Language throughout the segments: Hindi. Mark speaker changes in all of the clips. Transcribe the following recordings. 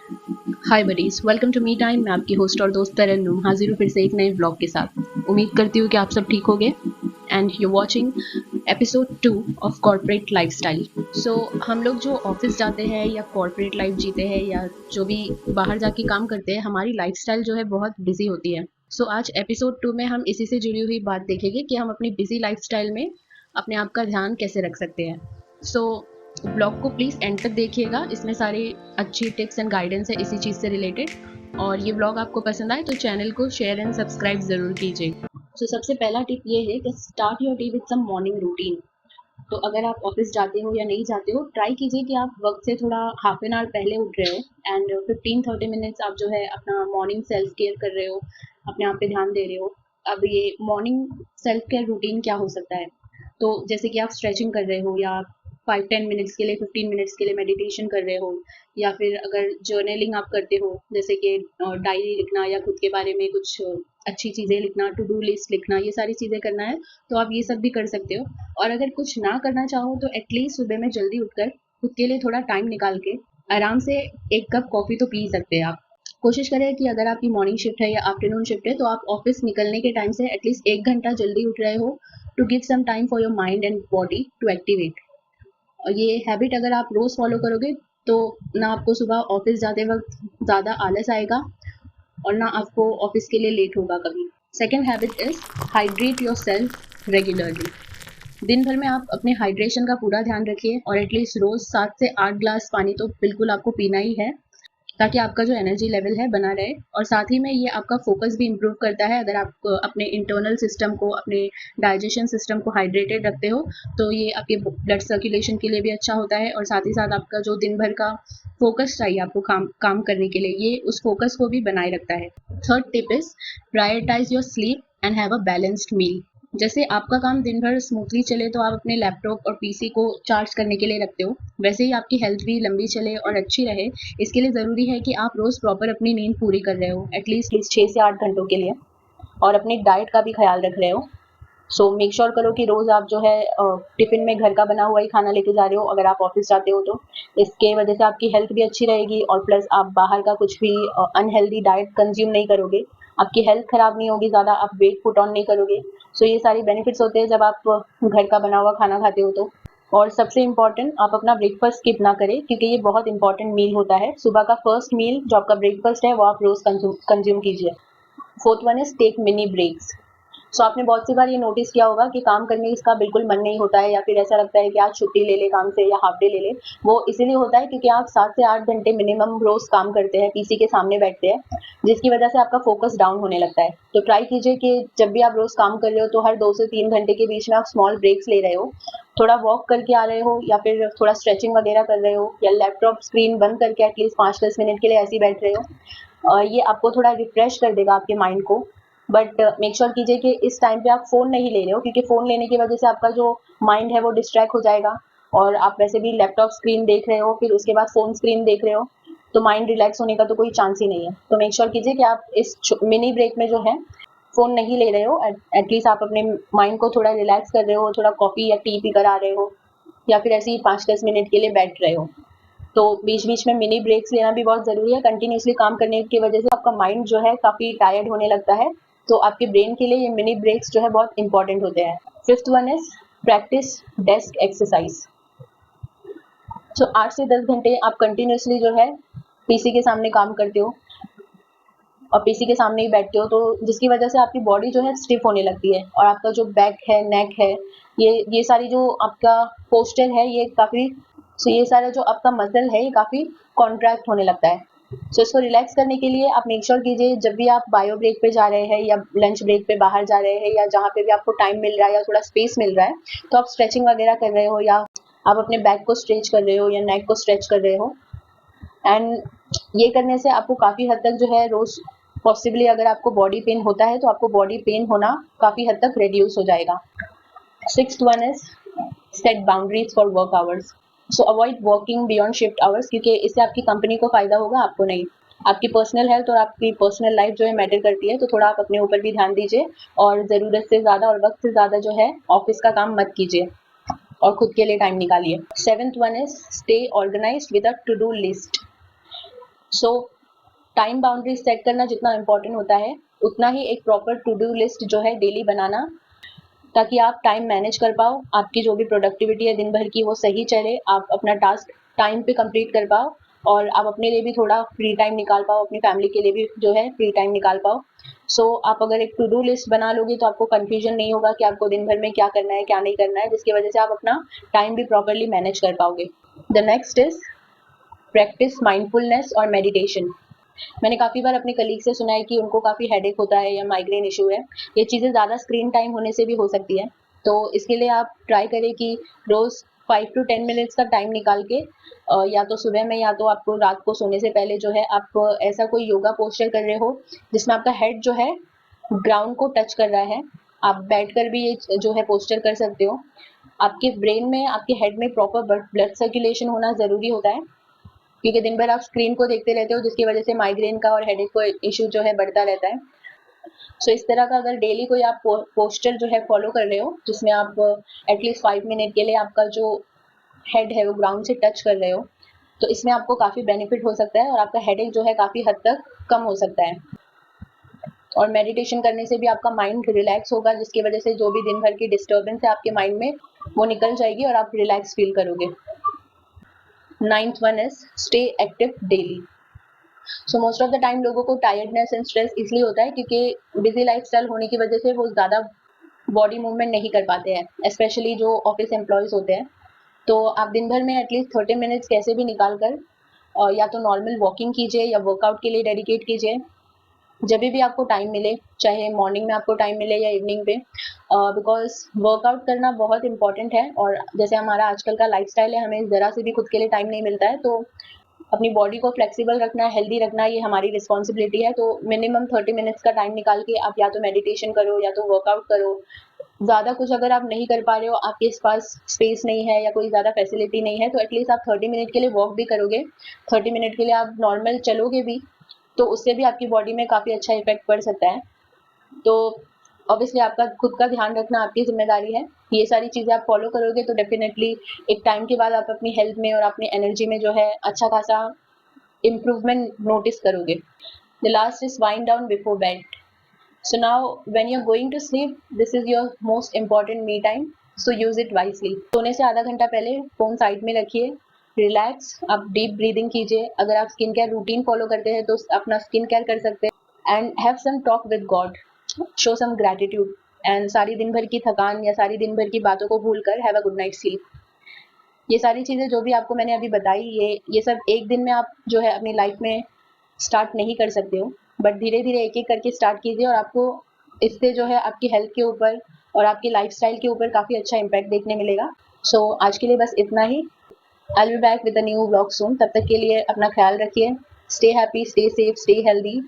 Speaker 1: Hi buddies, welcome to me time. मैं आपकी होस्ट और दोस्त तरन्नुम हाजिर हूँ फिर से एक नए व्लॉग के साथ। उम्मीद करती हूँ कि आप सब ठीक होंगे and you watching episode 2 of corporate lifestyle. So हम लोग जो ऑफिस जाते हैं या कॉर्पोरेट लाइफ जीते हैं या जो भी बाहर जाके काम करते हैं, हमारी लाइफस्टाइल जो है बहुत बिजी होती है। सो आज एपिसोड 2 में हम इसी से जुड़ी हुई बात देखेंगे कि हम अपनी बिजी लाइफस्टाइल में अपने आप का ध्यान कैसे रख सकते हैं। सो ब्लॉग को प्लीज़ एंड तक देखिएगा, इसमें सारी अच्छी टिप्स एंड गाइडेंस है इसी चीज़ से रिलेटेड। और ये ब्लॉग आपको पसंद आए तो चैनल को शेयर एंड सब्सक्राइब ज़रूर कीजिए। सो सबसे पहला टिप ये है कि start your day with some morning routine. तो अगर आप ऑफिस जाते हो या नहीं जाते हो, ट्राई कीजिए कि आप वक्त से थोड़ा हाफ एन आवर पहले उठ रहे हो एंड 15-30 मिनट्स आप जो है अपना मॉर्निंग सेल्फ केयर कर रहे हो, अपने आप पे ध्यान दे रहे हो। अब ये मॉर्निंग सेल्फ केयर रूटीन क्या हो सकता है? तो जैसे कि आप स्ट्रेचिंग कर रहे हो या 5-10 मिनट्स के लिए 15 मिनट्स के लिए मेडिटेशन कर रहे हो, या फिर अगर जर्नलिंग आप करते हो जैसे कि डायरी लिखना या खुद के बारे में कुछ अच्छी चीज़ें लिखना, टू डू लिस्ट लिखना, ये सारी चीज़ें करना है तो आप ये सब भी कर सकते हो। और अगर कुछ ना करना चाहो तो एटलीस्ट सुबह में जल्दी उठकर खुद के लिए थोड़ा टाइम निकाल के आराम से एक कप कॉफ़ी तो पी सकते हैं आप। कोशिश करें कि अगर आपकी मॉर्निंग शिफ्ट है या आफ्टरनून शिफ्ट है तो आप ऑफिस निकलने के टाइम से एटलीस्ट 1 घंटा जल्दी उठ रहे हो, to give some time for your mind and body to activate. और ये हैबिट अगर आप रोज़ फॉलो करोगे तो ना आपको सुबह ऑफिस जाते वक्त ज़्यादा आलस आएगा और ना आपको ऑफिस के लिए लेट होगा कभी। Second habit is hydrate your self regularly. दिन भर में आप अपने हाइड्रेशन का पूरा ध्यान रखिए और एटलीस्ट रोज 7 से 8 ग्लास पानी तो बिल्कुल आपको पीना ही है, ताकि आपका जो एनर्जी लेवल है बना रहे। और साथ ही में ये आपका फोकस भी इम्प्रूव करता है। अगर आप अपने इंटरनल सिस्टम को, अपने डाइजेशन सिस्टम को हाइड्रेटेड रखते हो तो ये आपके ब्लड सर्कुलेशन के लिए भी अच्छा होता है और साथ ही साथ आपका जो दिन भर का फोकस चाहिए आपको काम करने के लिए, ये उस फोकस को भी बनाए रखता है। Third tip is prioritise your sleep and have a balanced meal. जैसे आपका काम दिन भर स्मूथली चले तो आप अपने लैपटॉप और पीसी को चार्ज करने के लिए रखते हो, वैसे ही आपकी हेल्थ भी लंबी चले और अच्छी रहे, इसके लिए ज़रूरी है कि आप रोज़ प्रॉपर अपनी नींद पूरी कर रहे हो, एटलीस्ट 6 से 8 घंटों के लिए, और अपने डाइट का भी ख्याल रख रहे हो। सो मेक श्योर करो कि रोज़ आप जो है टिफ़िन में घर का बना हुआ ही खाना लेके जा रहे हो अगर आप ऑफिस जाते हो तो। इसके वजह से आपकी हेल्थ भी अच्छी रहेगी और प्लस आप बाहर का कुछ भी अनहेल्दी डाइट कंज्यूम नहीं करोगे, आपकी हेल्थ खराब नहीं होगी ज़्यादा, आप वेट पुट ऑन नहीं करोगे। सो ये सारी बेनिफिट्स होते हैं जब आप घर का बना हुआ खाना खाते हो तो। और सबसे इम्पॉर्टेंट, आप अपना ब्रेकफास्ट स्किप ना करें क्योंकि ये बहुत इंपॉर्टेंट मील होता है। सुबह का फर्स्ट मील जो आपका ब्रेकफास्ट है वो आप रोज़ कंज्यूम कीजिए। Fourth one is take mini breaks. So आपने बहुत सी बार ये नोटिस किया होगा कि काम करने का बिल्कुल मन नहीं होता है या फिर ऐसा लगता है कि आज छुट्टी ले ले काम से या हाफ डे ले ले। वो इसीलिए होता है क्योंकि आप 7 से 8 घंटे मिनिमम रोज काम करते हैं, पीसी के सामने बैठते हैं, जिसकी वजह से आपका फोकस डाउन होने लगता है। तो ट्राई कीजिए कि जब भी आप रोज काम कर रहे हो तो हर 2 से 3 घंटे के बीच में आप स्मॉल ब्रेक्स ले रहे हो, थोड़ा वॉक करके आ रहे हो या फिर थोड़ा स्ट्रेचिंग वगैरह कर रहे हो या लैपटॉप स्क्रीन बंद करके एटलीस्ट 5-10 मिनट के लिए ऐसे ही बैठ रहे हो। ये आपको थोड़ा रिफ्रेश कर देगा आपके माइंड को। बट मेक श्योर कीजिए कि इस टाइम पे आप फ़ोन नहीं ले रहे हो क्योंकि फ़ोन लेने की वजह से आपका जो माइंड है वो डिस्ट्रैक्ट हो जाएगा और आप वैसे भी लैपटॉप स्क्रीन देख रहे हो, फिर उसके बाद फ़ोन स्क्रीन देख रहे हो, तो माइंड रिलैक्स होने का तो कोई चांस ही नहीं है। तो मेक श्योर कीजिए कि आप इस मिनी ब्रेक में जो है फ़ोन नहीं ले रहे हो, एटलीस्ट आप अपने माइंड को थोड़ा रिलैक्स कर रहे हो, थोड़ा कॉफ़ी या टी पी कर आ रहे हो या फिर ऐसे ही 5-10 मिनट के लिए बैठ रहे हो। तो बीच-बीच में मिनी ब्रेक्स लेना भी बहुत ज़रूरी है। कंटिन्यूअसली काम करने की वजह से आपका माइंड जो है काफ़ी टायर्ड होने लगता है, तो आपके ब्रेन के लिए ये मिनी ब्रेक्स जो है बहुत इंपॉर्टेंट होते हैं। Fifth one is practice desk exercise. So 8 से 10 घंटे आप कंटिन्यूअसली जो है पीसी के सामने काम करते हो और पीसी के सामने ही बैठते हो, तो जिसकी वजह से आपकी बॉडी जो है स्टिफ होने लगती है और आपका जो बैक है, नेक है, ये सारी जो आपका पोस्चर है ये काफ़ी, सो ये सारा जो आपका मसल है ये काफ़ी कॉन्ट्रैक्ट होने लगता है। सो इसको रिलैक्स करने के लिए आप मेक श्योर कीजिए जब भी आप बायो ब्रेक पे जा रहे हैं या लंच ब्रेक पे बाहर जा रहे हैं या जहाँ पे भी आपको टाइम मिल रहा है या थोड़ा स्पेस मिल रहा है, तो आप स्ट्रेचिंग वगैरह कर रहे हो या आप अपने बैक को स्ट्रेच कर रहे हो या नेक को स्ट्रेच कर रहे हो। एंड ये करने से आपको काफ़ी हद तक जो है रोज़ पॉसिबली अगर आपको बॉडी पेन होता है तो आपको बॉडी पेन होना काफ़ी हद तक रिड्यूस हो जाएगा। Sixth one is set boundaries for work hours. So avoid working beyond shift hours क्योंकि इससे आपकी कंपनी को फ़ायदा होगा, आपको नहीं। आपकी पर्सनल हेल्थ और आपकी पर्सनल लाइफ जो है मैटर करती है, तो थोड़ा आप अपने ऊपर भी ध्यान दीजिए और ज़रूरत से ज़्यादा और वक्त से ज़्यादा जो है ऑफिस का काम मत कीजिए और खुद के लिए टाइम निकालिए। Seventh one is stay organised with a to do list. So time boundary set करना जितना इम्पोर्टेंट होता है, उतना ही एक प्रॉपर टू डू लिस्ट जो है डेली बनाना, ताकि आप टाइम मैनेज कर पाओ, आपकी जो भी प्रोडक्टिविटी है दिन भर की वो सही चले, आप अपना टास्क टाइम पे कंप्लीट कर पाओ और आप अपने लिए भी थोड़ा फ्री टाइम निकाल पाओ, अपनी फैमिली के लिए भी जो है फ्री टाइम निकाल पाओ। सो आप अगर एक टू डू लिस्ट बना लोगे तो आपको कन्फ्यूजन नहीं होगा कि आपको दिन भर में क्या करना है क्या नहीं करना है, जिसकी वजह से आप अपना टाइम भी प्रॉपरली मैनेज कर पाओगे। The next is practice mindfulness और मेडिटेशन। मैंने काफ़ी बार अपने कलीग से सुना है कि उनको काफ़ी हेडेक होता है या माइग्रेन इशू है। ये चीज़ें ज़्यादा स्क्रीन टाइम होने से भी हो सकती है। तो इसके लिए आप ट्राई करें कि रोज़ 5 टू 10 मिनट्स का टाइम निकाल के या तो सुबह में या तो आपको रात को सोने से पहले जो है आप ऐसा कोई योगा पोस्चर कर रहे हो जिसमें आपका हेड जो है ग्राउंड को टच कर रहा है। आप बैठकर भी ये जो है पोस्चर कर सकते हो। आपके ब्रेन में, आपके हेड में प्रॉपर ब्लड सर्कुलेशन होना ज़रूरी होता है, क्योंकि दिन भर आप स्क्रीन को देखते रहते हो जिसकी वजह से माइग्रेन का और हेडेक को इशू जो है बढ़ता रहता है। सो इस तरह का अगर डेली कोई आप पोस्चर जो है फॉलो कर रहे हो जिसमें आप एटलीस्ट 5 मिनट के लिए आपका जो हेड है वो ग्राउंड से टच कर रहे हो, तो इसमें आपको काफ़ी बेनिफिट हो सकता है और आपका हेडेक जो है काफ़ी हद तक कम हो सकता है। और मेडिटेशन करने से भी आपका माइंड रिलैक्स होगा, जिसकी वजह से जो भी दिन भर की डिस्टर्बेंस है आपके माइंड में वो निकल जाएगी और आप रिलैक्स फील करोगे। 9th one is stay active daily. So most of the time लोगों को टायर्डनेस एंड स्ट्रेस इसलिए होता है क्योंकि बिजी लाइफस्टाइल होने की वजह से वो ज़्यादा बॉडी मूवमेंट नहीं कर पाते हैं, स्पेशली जो ऑफिस एम्प्लॉयज़ होते हैं। तो आप दिन भर में एटलीस्ट 30 मिनट्स कैसे भी निकाल कर या तो नॉर्मल वॉकिंग कीजिए या वर्कआउट के लिए डेडिकेट कीजिए, जब भी आपको टाइम मिले, चाहे मॉर्निंग में आपको टाइम मिले या इवनिंग पे, बिकॉज वर्कआउट करना बहुत इंपॉर्टेंट है। और जैसे हमारा आजकल का लाइफस्टाइल है, हमें ज़रा से भी खुद के लिए टाइम नहीं मिलता है, तो अपनी बॉडी को फ्लेक्सिबल रखना, हेल्दी रखना, ये हमारी रिस्पॉन्सिबिलिटी है। तो मिनिमम 30 मिनट्स का टाइम निकाल के आप या तो मेडिटेशन करो या तो वर्कआउट करो। ज़्यादा कुछ अगर आप नहीं कर पा रहे हो, आपके पास स्पेस नहीं है या कोई ज़्यादा फैसिलिटी नहीं है, तो एटलीस्ट आप 30 मिनट के लिए वॉक भी करोगे, 30 मिनट के लिए आप नॉर्मल चलोगे भी, तो उससे भी आपकी बॉडी में काफ़ी अच्छा इफेक्ट पड़ सकता है। तो ऑब्वियसली आपका खुद का ध्यान रखना आपकी जिम्मेदारी है। ये सारी चीज़ें आप फॉलो करोगे तो डेफिनेटली एक टाइम के बाद आप अपनी हेल्थ में और अपनी एनर्जी में जो है अच्छा खासा इम्प्रूवमेंट नोटिस करोगे। The last is wind down before bed. So now when you are going to sleep, this is your most important me time, so use it wisely. सोने से आधा घंटा पहले फ़ोन साइड में रखिए, रिलैक्स, आप डीप ब्रीदिंग कीजिए। अगर आप स्किन केयर रूटीन फॉलो करते हैं तो अपना स्किन केयर कर सकते हैं। And have some talk with God, show some gratitude, and सारी दिन भर की थकान या सारी दिन भर की बातों को भूल कर have a good night sleep. ये सारी चीज़ें जो भी आपको मैंने अभी बताई, ये सब एक दिन में आप जो है अपनी लाइफ में स्टार्ट नहीं कर सकते हो, बट धीरे धीरे एक एक करके स्टार्ट कीजिए और आपको इससे जो है आपकी हेल्थ के ऊपर और आपकी लाइफस्टाइल के ऊपर काफ़ी अच्छा इम्पैक्ट देखने मिलेगा। सो आज के लिए बस इतना ही। I will be back with a new vlog soon. तब तक के लिए अपना ख्याल रखिए। Stay happy, stay safe, stay healthy.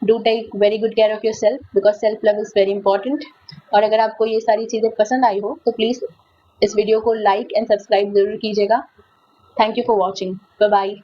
Speaker 1: Do take very good care of yourself because self love is very important. और अगर आपको ये सारी चीज़ें पसंद आई हो तो प्लीज़ इस वीडियो को लाइक एंड सब्सक्राइब ज़रूर कीजिएगा। Thank you for watching. Bye bye.